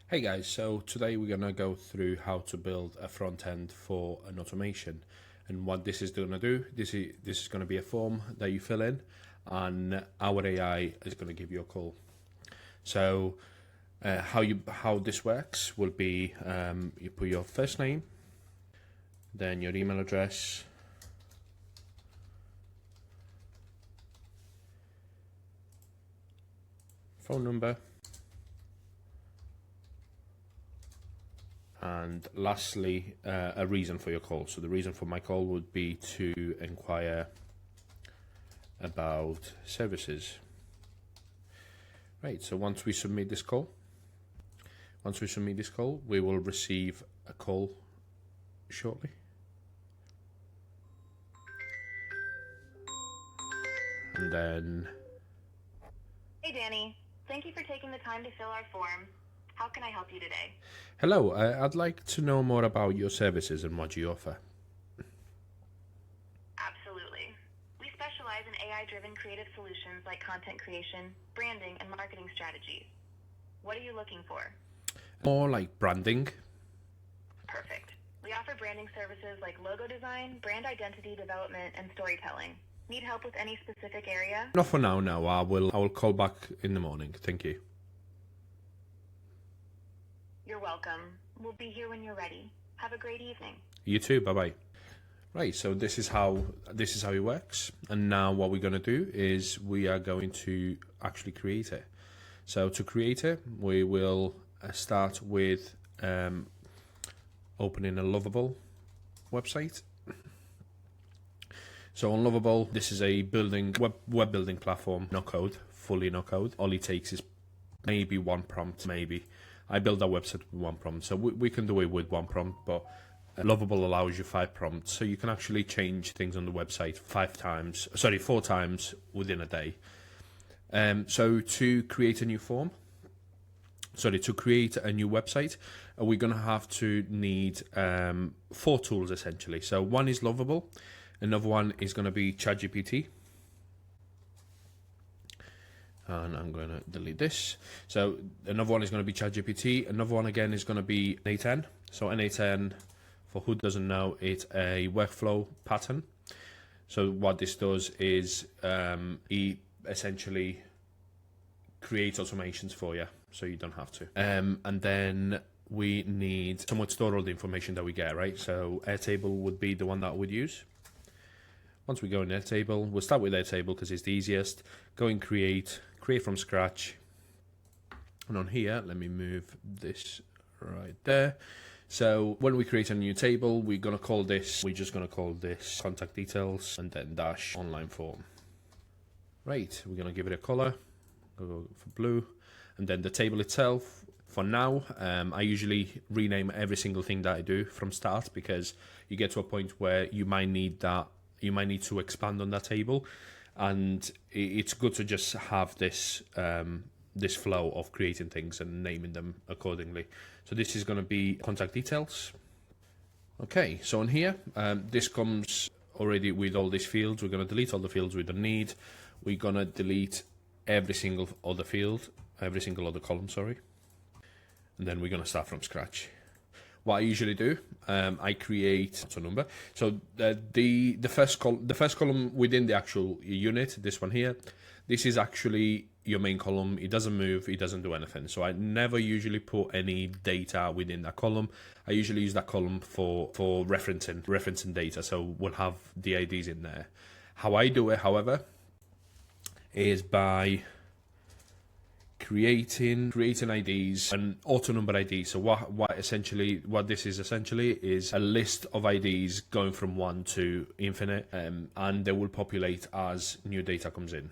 Hey guys, so today we're gonna go through how to build a front end for an automation, and what this is gonna do. This is gonna be a form that you fill in, and our AI is gonna give you a call. So how this works will be you put your first name, then your email address, phone number, and lastly a reason for your call. So the reason for my call would be to inquire about services. Right, so once we submit this call, we will receive a call shortly. And then... Hey Danny, thank you for taking the time to fill our form. How can I help you today? Hello, I'd like to know more about your services and what you offer. Absolutely. We specialize in AI-driven creative solutions like content creation, branding, and marketing strategies. What are you looking for? More like branding. Perfect. We offer branding services like logo design, brand identity development, and storytelling. Need help with any specific area? Not for now, no. I will call back in the morning. Thank you. You're welcome. We'll be here when you're ready. Have a great evening. You too. Bye-bye. Right, so this is how it works. And now what we're going to do is we are going to actually create it. So to create it, we will start with opening a Lovable website. So on Lovable, this is a web building platform, no code, fully no code. All it takes is maybe one prompt, maybe. I build that website with one prompt, so we can do it with one prompt, but Lovable allows you 5 prompts, so you can actually change things on the website 4 times within a day. So to create a new website, we're going to have to need 4 tools essentially. So one is Lovable, another one is going to be ChatGPT. And I'm going to delete this. So another one is going to be ChatGPT. Another one again is going to be N8N. So N8N, for who doesn't know, it's a workflow pattern. So what this does is it essentially creates automations for you, so you don't have to. And then we need somewhere to store all the information that we get, right? So Airtable would be the one that we'd use. Once we go in Airtable, we'll start with Airtable because it's the easiest. Go and create from scratch. And on here, let me move this right there. So when we create a new table, we're just going to call this contact details and then dash online form. Right, we're going to give it a color. Go for blue. And then the table itself, for now, I usually rename every single thing that I do from start, because you get to a point where you might need to expand on that table, and it's good to just have this this flow of creating things and naming them accordingly. So this is going to be contact details. Okay, so on here, this comes already with all these fields. We're going to delete all the fields we don't need. We're going to delete every single other column, sorry. And then we're going to start from scratch. What I usually do, I create a number. So the first column within the actual unit, this one here, this is actually your main column. It doesn't move, it doesn't do anything. So I never usually put any data within that column. I usually use that column for referencing data. So we'll have the IDs in there. How I do it, however, is by creating IDs and auto number IDs. So what this is essentially is a list of IDs going from 1 to infinite, and they will populate as new data comes in.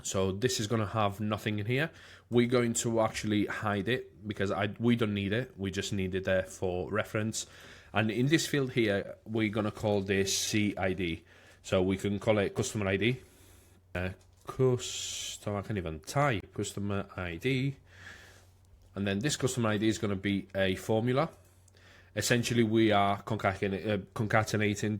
So this is going to have nothing in here. We're going to actually hide it because we don't need it. We just need it there for reference. And in this field here, we're going to call this CID. So we can call it customer ID. I can't even type customer ID. And then this customer ID is going to be a formula. Essentially, we are concatenating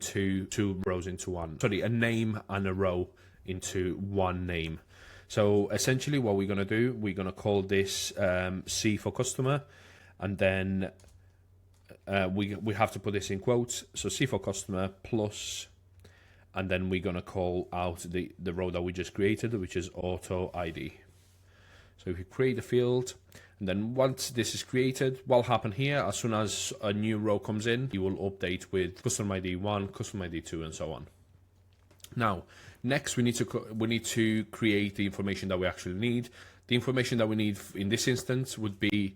two rows into one. Sorry, a name and a row into one name. So essentially what we're going to do, we're going to call this C for customer, and then we have to put this in quotes. So C for customer plus, and then we're going to call out the row that we just created, which is auto ID. So if you create a field, and then once this is created, what will happen here, as soon as a new row comes in, you will update with customer ID 1, customer ID 2, and so on. Now, next we need to create the information that we actually need. The information that we need in this instance would be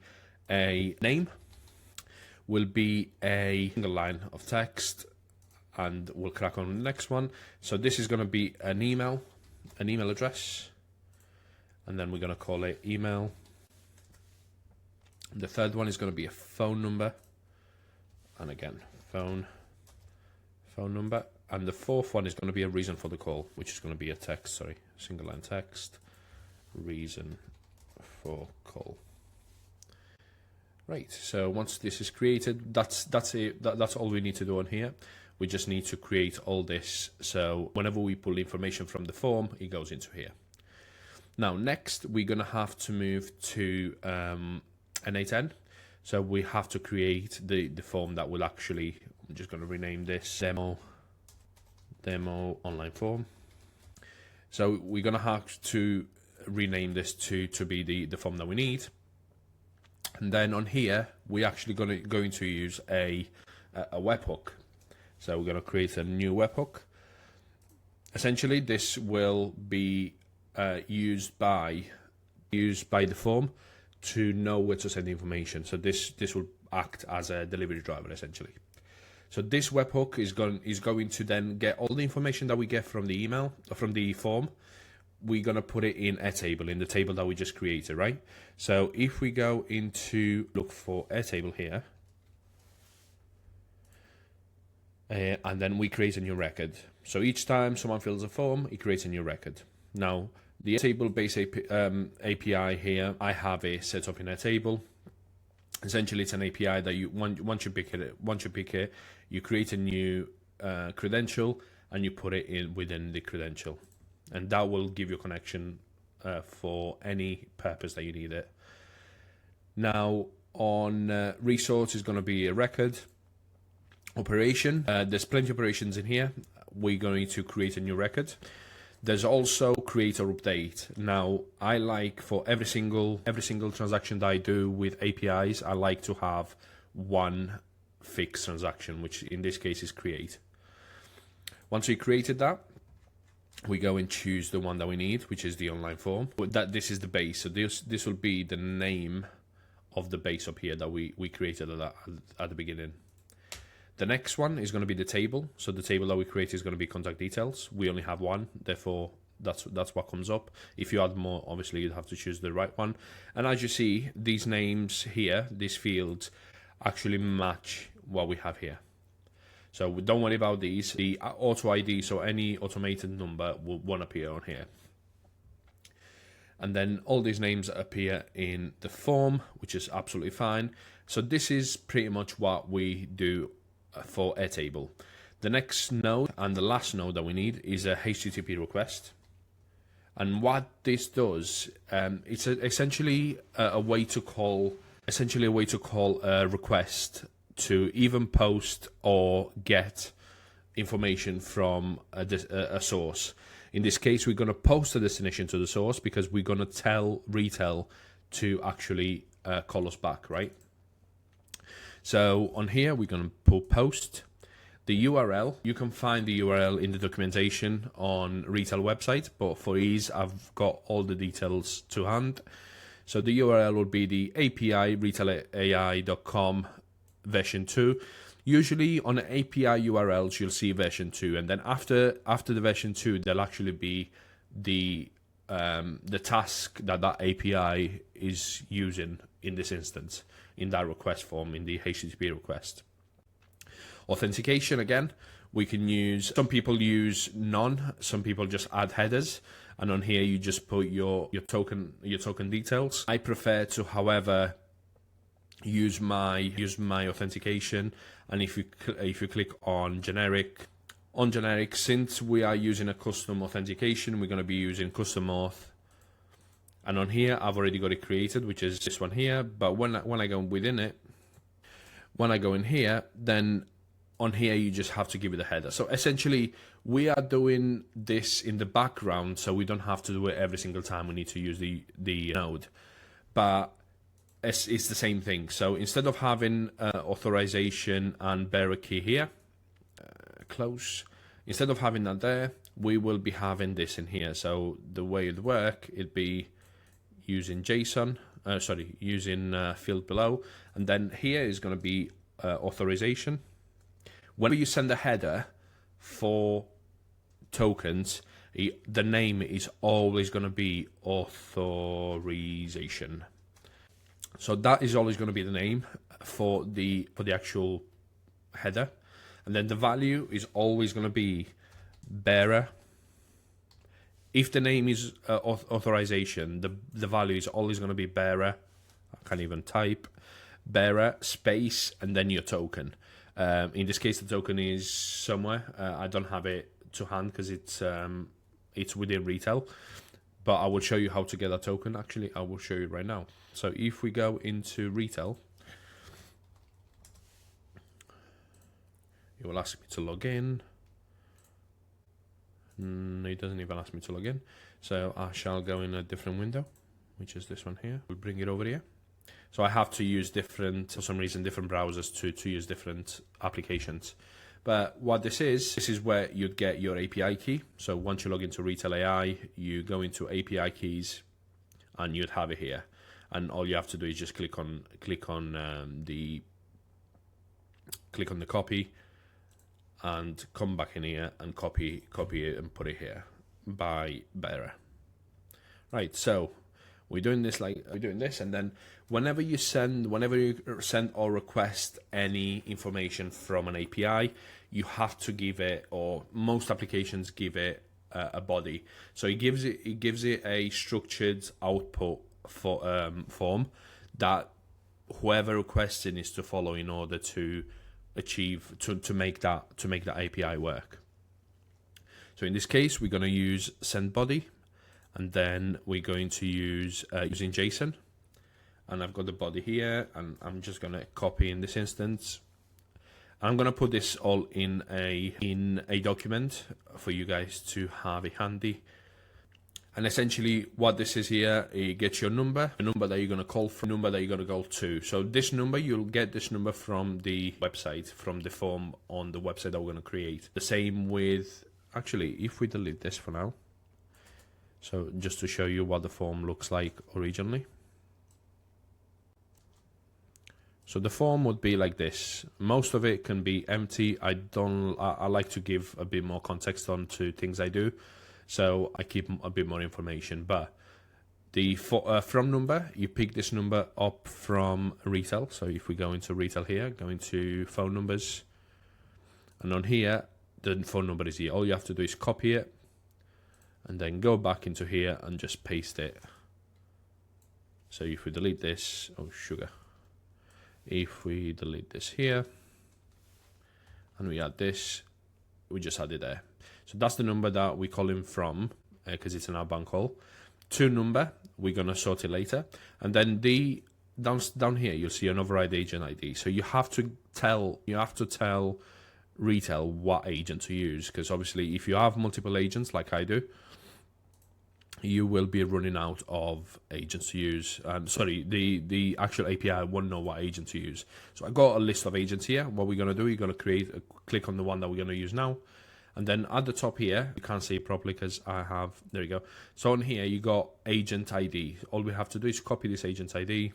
a name, will be a single line of text, and we'll crack on the next one. So this is going to be an email address, and then we're going to call it email. The third one is going to be a phone number, and again, phone number. And the fourth one is going to be a reason for the call, which is going to be a text, single line text, reason for call. Right, so once this is created, that's it. That's all we need to do on here. We just need to create all this, so whenever we pull information from the form, it goes into here. Now, next, we're going to have to move to an A10. So we have to create the form that will actually, I'm just going to rename this demo online form. So we're going to have to rename this to be the form that we need. And then on here, we're actually going to use a webhook. So we're going to create a new webhook. Essentially, this will be used by the form to know where to send the information. So this will act as a delivery driver essentially. So this webhook is going to then get all the information that we get from the email or from the form. We're going to put it in Airtable, in the table that we just created, right? So if we go into look for Airtable here, and then we create a new record. So each time someone fills a form, it creates a new record. Now, the Airtable base API here, I have it set up in Airtable. Essentially, it's an API that once you pick it, you create a new credential and you put it in within the credential, and that will give you a connection for any purpose that you need it. Now, on resource is going to be a record operation. There's plenty of operations in here. We're going to create a new record. There's also create or update. Now, I like for every single transaction that I do with APIs, I like to have one fixed transaction, which in this case is create. Once we created that, we go and choose the one that we need, which is the online form. This is the base. So this will be the name of the base up here that we created at the beginning. The next one is going to be the table. So the table that we create is going to be contact details. We only have one, therefore that's what comes up. If you add more, obviously you'd have to choose the right one. And as you see, these names here, these fields, actually match what we have here. So don't worry about these. The auto ID, so any automated number won't appear on here. And then all these names appear in the form, which is absolutely fine. So this is pretty much what we do for Airtable. The next node and the last node that we need is a HTTP request. And what this does, it's essentially a way to call a request to even post or get information from a source. In this case, we're going to post a destination to the source because we're going to tell Retell to actually call us back, right? So on here, we're going to put post. The URL, you can find the URL in the documentation on Retell website, but for ease, I've got all the details to hand. So the URL will be the API retellai.com version 2. Usually on API URLs, you'll see version 2, and then after the version 2, there'll actually be the task that API is using in this instance, in that request form, in the HTTP request. Authentication, again, we can use, some people use none, some people just add headers, and on here you just put your token details. I prefer to, however, use my authentication, and if you click on generic, since we are using a custom authentication, we're going to be using custom auth And on here, I've already got it created, which is this one here. But when I go within it, when I go in here, then on here, you just have to give it a header. So essentially, we are doing this in the background, so we don't have to do it every single time we need to use the node. But it's the same thing. So instead of having authorization and bearer key here, close, instead of having that there, we will be having this in here. So the way it work, it'd be using JSON, using field below, and then here is going to be authorization. Whenever you send a header for tokens, the name is always going to be authorization. So that is always going to be the name for the actual header, and then the value is always going to be bearer. If the name is authorization, the value is always going to be bearer. I can't even type bearer space and then your token. In this case, the token is somewhere. I don't have it to hand because it's within Retell, but I will show you how to get that token. Actually, I will show you right now. So if we go into Retell, it will ask me to log in. It doesn't even ask me to log in. So I shall go in a different window, which is this one here. We'll bring it over here. So I have to use different, for some reason, different browsers to use different applications. But what this is where you'd get your API key. So once you log into Retell AI, you go into API keys and you'd have it here. And all you have to do is just click on the copy and come back in here and copy it and put it here by bearer. Right, so we're doing this, and then whenever you send or request any information from an API, you have to give it, or most applications give it a body. So it gives it a structured output form that whoever requesting is to follow in order to achieve to make that API work. So in this case, we're going to use send body, and then we're going to use using JSON, and I've got the body here, and I'm just going to copy in this instance. I'm going to put this all in a document for you guys to have it handy. And essentially what this is here, it gets your number, the number that you're going to call from, number that you're going to go to. So this number, you'll get this number from the website, from the form on the website that we're going to create. The same with, actually, if we delete this for now, so just to show you what the form looks like originally. So the form would be like this. Most of it can be empty. I like to give a bit more context on to things I do. So I keep a bit more information, but the from number, you pick this number up from Retell. So if we go into Retell here, go into phone numbers, and on here, the phone number is here. All you have to do is copy it, and then go back into here and just paste it. So if we delete this, oh sugar. If we delete this here, and we add this, we just add it there. So that's the number that we call him from, because it's an outbound call. To number, we're going to sort it later. And then the down here, you'll see an override agent ID. So you have to tell Retell what agent to use, because obviously if you have multiple agents like I do, you will be running out of agents to use. The actual API won't know what agent to use. So I got a list of agents here. What we're going to do, you're going to click on the one that we're going to use now. And then at the top here, you can't see it properly because there you go. So on here, you got agent ID. All we have to do is copy this agent ID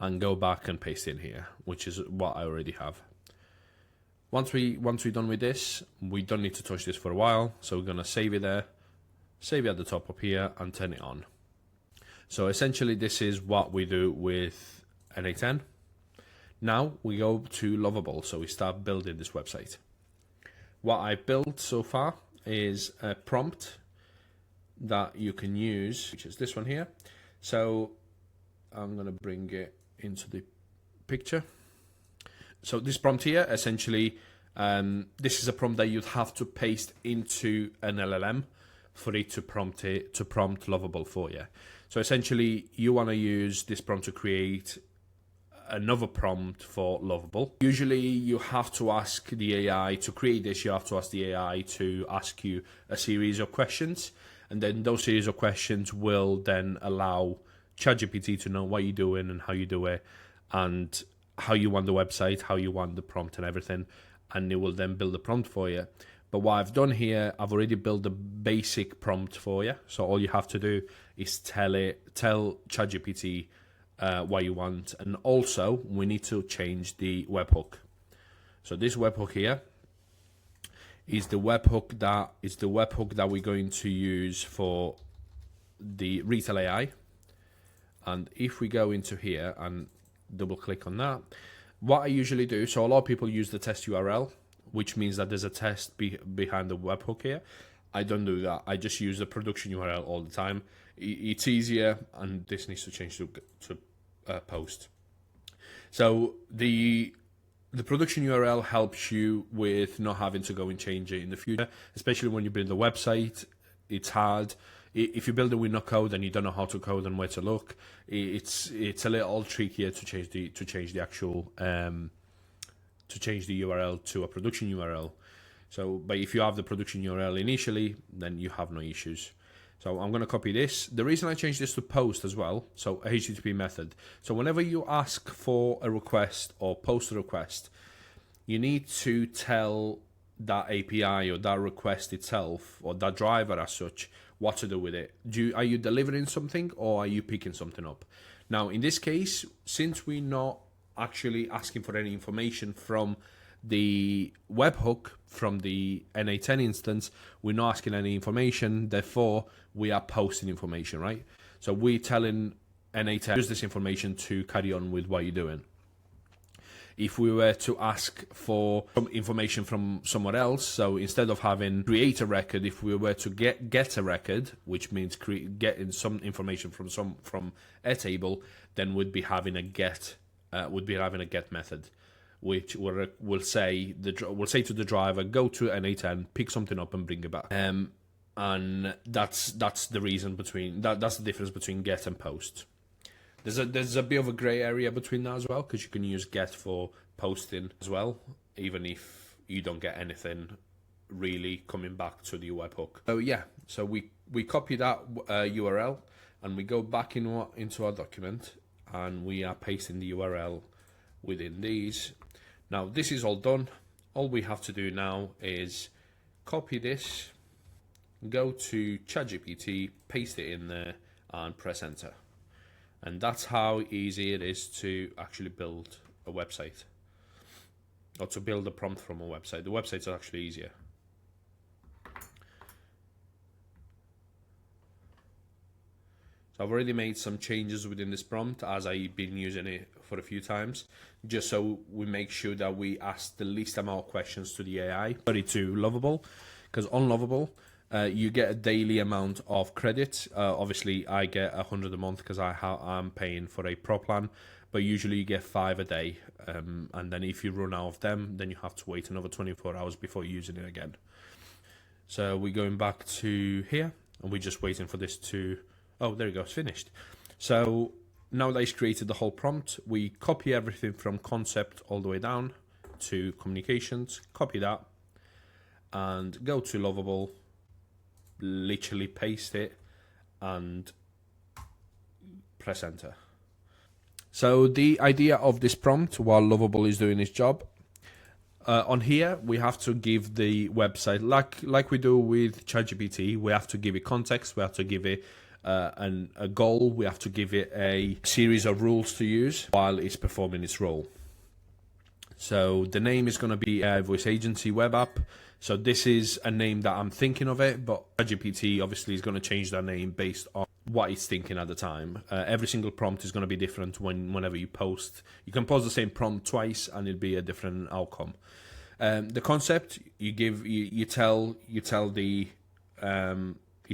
and go back and paste in here, which is what I already have. Once we're done with this, we don't need to touch this for a while. So we're going to save it there, save it at the top up here, and turn it on. So essentially, this is what we do with NA10. Now we go to Lovable. So we start building this website. What I built so far is a prompt that you can use, which is this one here. So I'm going to bring it into the picture. So this prompt here, essentially, this is a prompt that you'd have to paste into an LLM for it to prompt Lovable for you. So essentially, you want to use this prompt to create another prompt for Lovable. Usually you have to ask the AI to create this, you have to ask the AI to ask you a series of questions, and then those series of questions will then allow ChatGPT to know what you're doing and how you do it, and how you want the website, how you want the prompt and everything, and it will then build a prompt for you. But what I've done here, I've already built the basic prompt for you. So all you have to do is tell ChatGPT what you want. And also, we need to change the webhook. So this webhook here is the webhook that we're going to use for the Retell AI. And if we go into here and double click on that, what I usually do, so a lot of people use the test URL, which means that there's a test behind the webhook here. I don't do that. I just use the production URL all the time. It's easier, and this needs to change to post. So the production URL helps you with not having to go and change it in the future, especially when you build a website. It's hard. If you build it with no code and you don't know how to code and where to look, it's a little trickier to change the actual to change the URL to a production URL. So, but if you have the production URL initially, then you have no issues. So I'm going to copy this. The reason I changed this to post as well, so a HTTP method. So whenever you ask for a request or post a request, you need to tell that API or that request itself or that driver as such what to do with it. Are you delivering something or are you picking something up? Now, in this case, since we're not actually asking for any information from the webhook, from the N8N instance, we're not asking any information, therefore we are posting information, right? So we're telling N8N, use this information to carry on with what you're doing. If we were to ask for some information from somewhere else, so instead of having create a record, if we were to get a record, which means getting some information from Airtable, then we'd be having a get method, which will say to the driver, go to N8N, pick something up and bring it back. And that's the reason that's the difference between get and post. There's a bit of a grey area between that as well, because you can use get for posting as well, even if you don't get anything really coming back to the webhook. So yeah, so we copy that URL and we go back into our document and we are pasting the URL within these. Now this is all done. All we have to do now is copy this, go to ChatGPT, paste it in there and press enter. And that's how easy it is to actually build a website, or to build a prompt from a website. The websites are actually easier. So I've already made some changes within this prompt as I've been using it for a few times, just so we make sure that we ask the least amount of questions to the AI. To Lovable, because on Lovable, you get a daily amount of credit. Obviously, I get 100 a month because I'm paying for a pro plan, but usually you get 5 a day. And then if you run out of them, then you have to wait another 24 hours before using it again. So we're going back to here, and we're just waiting for this to... Oh, there you go, it's finished. So now that it's created the whole prompt, we copy everything from concept all the way down to communications, copy that, and go to Lovable, literally paste it and press enter. So the idea of this prompt, while Lovable is doing its job, on here we have to give the website, like we do with ChatGPT, we have to give it context, we have to give it a goal, we have to give it a series of rules to use while it's performing its role. So the name is going to be a voice agency web app. So this is a name that I'm thinking of it, but ChatGPT obviously is going to change that name based on what it's thinking at the time. Every single prompt is going to be different whenever you post. You can post the same prompt twice and it'll be a different outcome. The concept you tell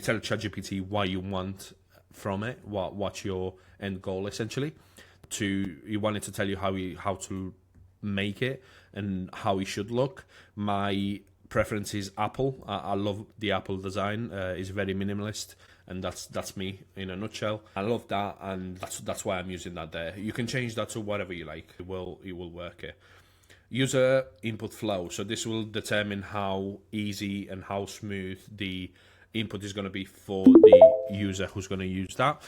ChatGPT what you want from it, what's your end goal essentially. You want it to tell you how to make it and how it should look. My preference is Apple. I love the Apple design. It's very minimalist, and that's me in a nutshell. I love that, and that's why I'm using that there. You can change that to whatever you like. It will work here. User input flow. So this will determine how easy and how smooth the input is going to be for the user who's going to use that.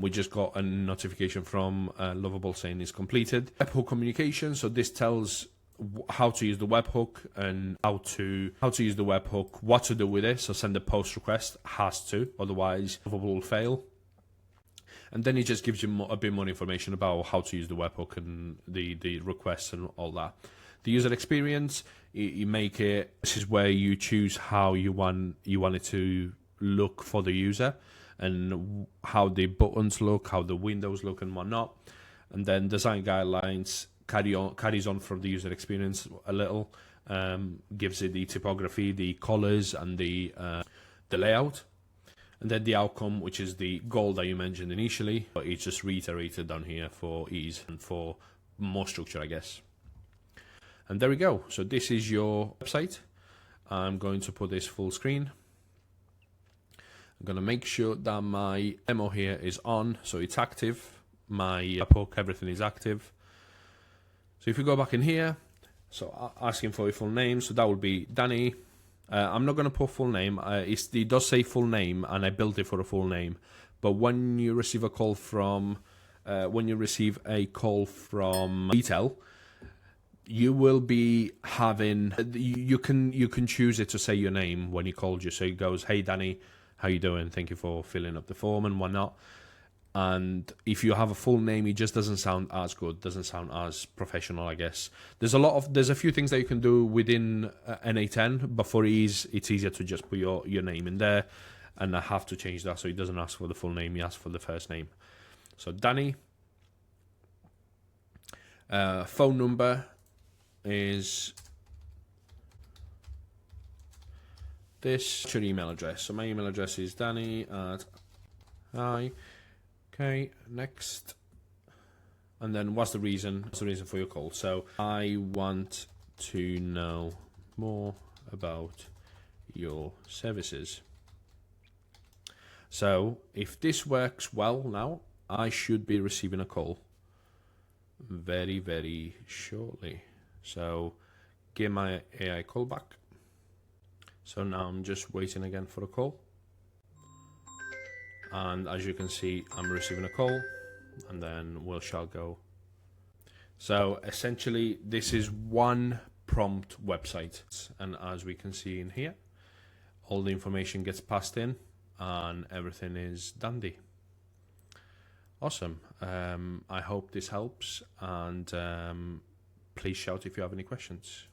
We just got a notification from Lovable saying it's completed. Webhook communication. So this tells how to use the webhook and how to use the webhook, what to do with it. So send a post request, has to, otherwise Lovable will fail. And then it just gives you a bit more information about how to use the webhook and the requests and all that. The user experience, you make it. This is where you choose how you want it to look for the user, and how the buttons look, how the windows look, and whatnot. And then design guidelines carries on from the user experience a little, gives it the typography, the colors, and the layout. And then the outcome, which is the goal that you mentioned initially, but it's just reiterated down here for ease and for more structure, I guess. And there we go. So this is your website. I'm going to put this full screen. I'm going to make sure that my demo here is on, so it's active. My webhook, everything is active. So if you go back in here, so asking for your full name, so that would be Danny. I'm not going to put full name. It does say full name, and I built it for a full name. But when you receive a call from Retell, you will be having you can choose it to say your name when he called you. So it goes, "Hey Danny, how you doing? Thank you for filling up the form and whatnot." And if you have a full name, it just doesn't sound as good, doesn't sound as professional, I guess. There's a few things that you can do within N8N, but for ease, it's easier to just put your name in there, and I have to change that so it doesn't ask for the full name, it asks for the first name. So Danny, phone number is this, your email address. So my email address is danny@hi. Okay, next. And then what's the reason? What's the reason for your call? So I want to know more about your services. So if this works well now, I should be receiving a call very, very shortly. So give my AI call back. So now I'm just waiting again for a call. And as you can see, I'm receiving a call, and then we shall go. So essentially, this is one prompt website. And as we can see in here, all the information gets passed in and everything is dandy. Awesome. I hope this helps, and please shout if you have any questions.